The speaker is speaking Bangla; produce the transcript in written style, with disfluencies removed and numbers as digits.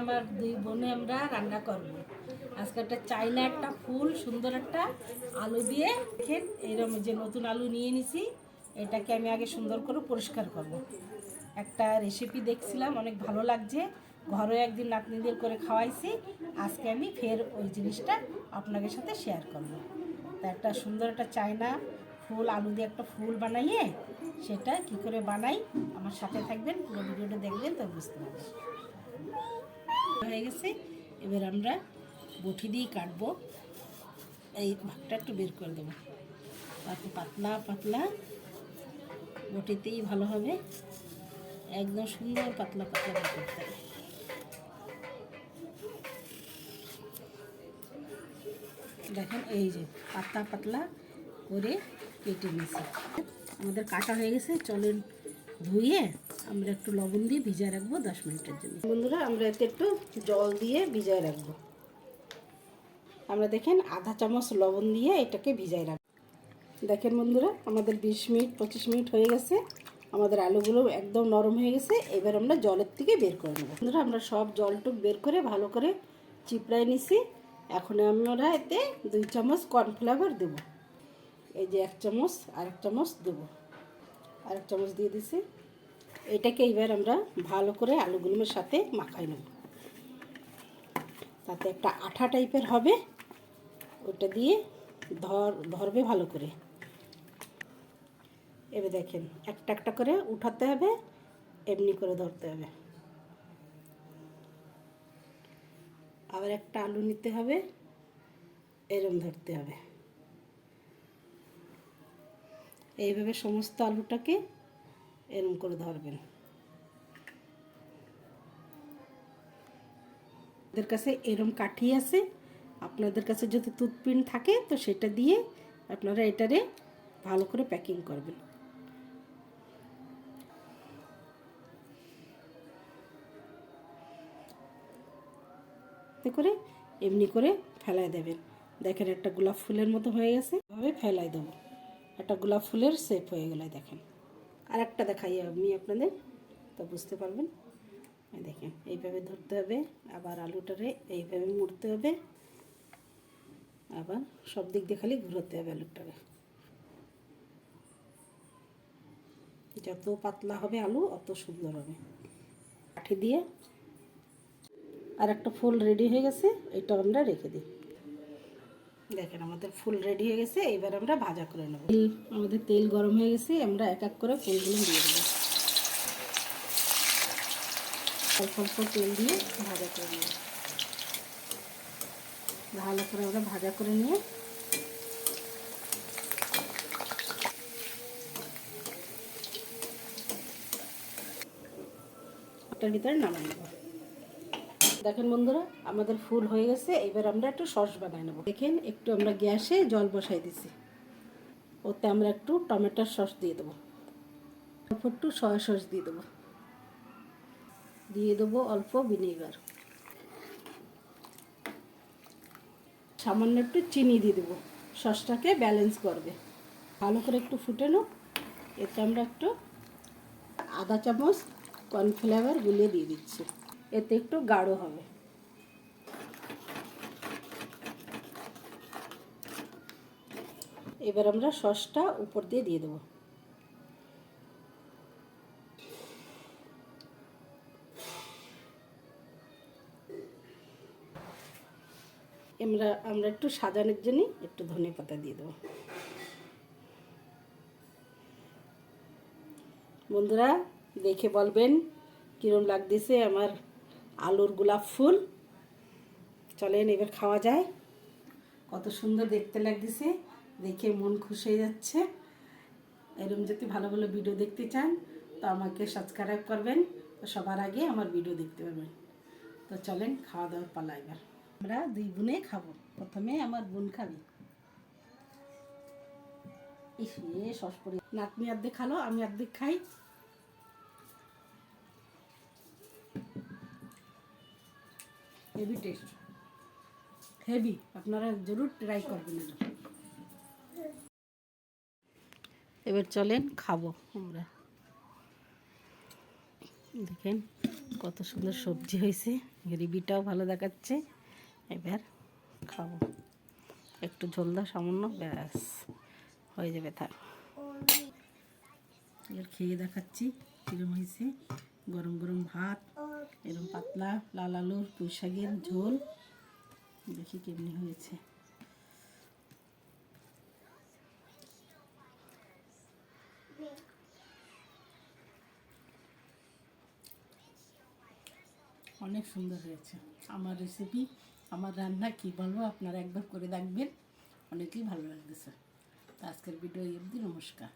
আমার দুই বোনে আমরা রান্না করব। আজকে একটা চাইনা একটা ফুল সুন্দর একটা আলু দিয়ে দেখেন এরকম যে নতুন আলু নিয়ে নিছি, এটাকে আমি আগে সুন্দর করে পরিষ্কার করব। একটা রেসিপি দেখছিলাম, অনেক ভালো লাগছে, ঘরে একদিন নাতনিদের করে খাওয়াইছি। আজকে আমি ফের ওই জিনিসটা আপনাদের সাথে শেয়ার করব। তা একটা সুন্দর একটা চাইনা ফুল আলু দিয়ে একটা ফুল বানাইয়ে সেটা কি করে বানাই আমার সাথে থাকবেন, পুরো ভিডিওটা দেখবেন তো বুঝতে পারবেন। হয়ে গেছে, এবার আমরা বটি দিয়ে কাটবো। এই ভাগটা একটু বের করে দেবো, তারপর পাতলা পাতলা বটিতেই ভালো হবে, একদম সুন্দর পাতলা পাতলা বের করতে হবে। দেখেন এই যে পাতলা পাতলা করে কেটে নিয়েছি। আমাদের কাটা হয়ে গেছে, চলেন ধুয়ে আমরা একটু লবণ দিয়ে ভিজায় রাখবো 10 মিনিটের জন্য। বন্ধুরা আমরা এতে একটু জল দিয়ে ভিজায় রাখবো। আমরা দেখেন আধা চামচ লবণ দিয়ে এটাকে ভিজায় রাখবো। দেখেন বন্ধুরা আমাদের 20 মিনিট 25 মিনিট হয়ে গেছে, আমাদের আলুগুলো একদম নরম হয়ে গেছে। এবার আমরা জলের থেকে বের করে নেব। বন্ধুরা আমরা সব জলটুক বের করে ভালো করে চিপড়াই নিছি। এখন আমরা এতে 2 চামচ কর্নফ্লাওয়ার দেব। এই যে 1 চামচ আর 1 চামচ দেবো, আর 1 চামচ দিয়ে দিছি। এটাকে এবার আমরা ভালো করে আলুগুলোর সাথে মাখাই নেব, তাতে একটা আঠা টাইপের হবে, ওটা দিয়ে ধরবে ভালো করে। এবার দেখেন একটা একটা করে উঠাতে হবে, এমনি করে ধরতে হবে। আবার একটা আলু নিতে হবে, এরম ধরতে হবে। এইভাবে সমস্ত আলুটাকে এরম করে ধরবেন। আপনাদের কাছে এরম কাঠি আছে, আপনাদের কাছে যদি টুথপিন থাকে তো সেটা দিয়ে আপনারা এটারে ভালো করে প্যাকিং করবেন। করে এমনি করে ফেলাই দেবেন। দেখেন একটা গোলাপ ফুলের মতো হয়ে গেছে, এভাবে ফেলাই দেবো, একটা গোলাপ ফুলের শেপ হয়ে গেলে। দেখেন আর একটা দেখাই আমি আপনাদের, তো বুঝতে পারবেন। দেখেন এইভাবে ধরতে হবে, আবার আলুটারে এইভাবে মুড়তে হবে, আবার সব দিক দিয়ে খালি ঘুরোতে হবে আলুটারে। যত পাতলা হবে আলু অত সুন্দর হবে। কাঠি দিয়ে আর একটা ফুল রেডি হয়ে গেছে, এটা আমরা রেখে দিই। দেখেন আমাদের ফুল রেডি হয়ে গেছে, এবার আমরা ভাজা করে নেব। আমাদের তেল গরম হয়ে গেছে, আমরা এক এক করে ফুলগুলো দিয়ে দেবো। অল্প অল্প তেল দিয়ে ভাজা করে নেব। ভালো করে আমরা ভাজা করে নিয়ে ওটার ভিতরে নামাই নেব। দেখেন বন্ধুরা আমাদের ফুল হয়ে গেছে, এবার আমরা একটু সস বানাই নেব। দেখেন একটু আমরা গ্যাসে জল বসাই দিছি, ওতে আমরা একটু টমেটোর সস দিয়ে দেবো, অল্প একটু সয়া সস দিয়ে দেবো, দিয়ে দেবো অল্প ভিনেগার, সামান্য একটু চিনি দিয়ে দেবো, সসটাকে ব্যালেন্স করবে। ভালো করে একটু ফুটানো, এতে আমরা একটু আধা চামচ কর্নফ্লাওয়ার গুলিয়ে দিয়ে দিচ্ছি, এতে একটু গাঢ় হবে। এবার আমরা সসটা উপর দিয়ে দিয়ে দেবো। আমরা একটু সাজানোর জন্য একটু ধনে পাতা দিয়ে দেবো। বন্ধুরা দেখে বলবেন কীরকম লাগতেছে আমার আলুর গোলাপ ফুল। চলেন এবার খাওয়া যায়। কত সুন্দর দেখতে লাগতেছে, দেখে মন খুশি হয়ে যাচ্ছে। এরকম যদি ভালো ভালো ভিডিও দেখতে চান তো আমাকে সাবস্ক্রাইব করবেন, তো সবার আগে আমার ভিডিও দেখতে পারবেন। তো চলেন খাওয়া দাওয়ার পালা। এবার আমরা দুই বোনে খাবো, প্রথমে আমার বোন খাবে। সস করে নাতনি অর্ধেক খালো, আমি অর্ধেক খাই। হেভি টেস্ট, হেভি, আপনারা জরুর ট্রাই করবেন। এবার চলেন খাবো আমরা। দেখেন কত সুন্দর সবজি হয়েছে, গ্রেভিটাও ভালো দেখাচ্ছে। এবার খাবো, একটু ঝোল দাও সামান্য, ব্যাস হয়ে যাবে। থাক, এবার খেয়ে দেখাচ্ছি কীরকম হয়েছে। গরম গরম ভাত, এরকম পাতলা লাল আলুর পুঁই শাকের ঝোল, দেখি কেমনি হয়েছে। অনেক সুন্দর হয়েছে আমার রেসিপি, আমার রান্না কী বলবো, আপনারা একবার করে দেখবেন, অনেকই ভালো লাগতেছে। আজকের ভিডিও এই অবধি, নমস্কার।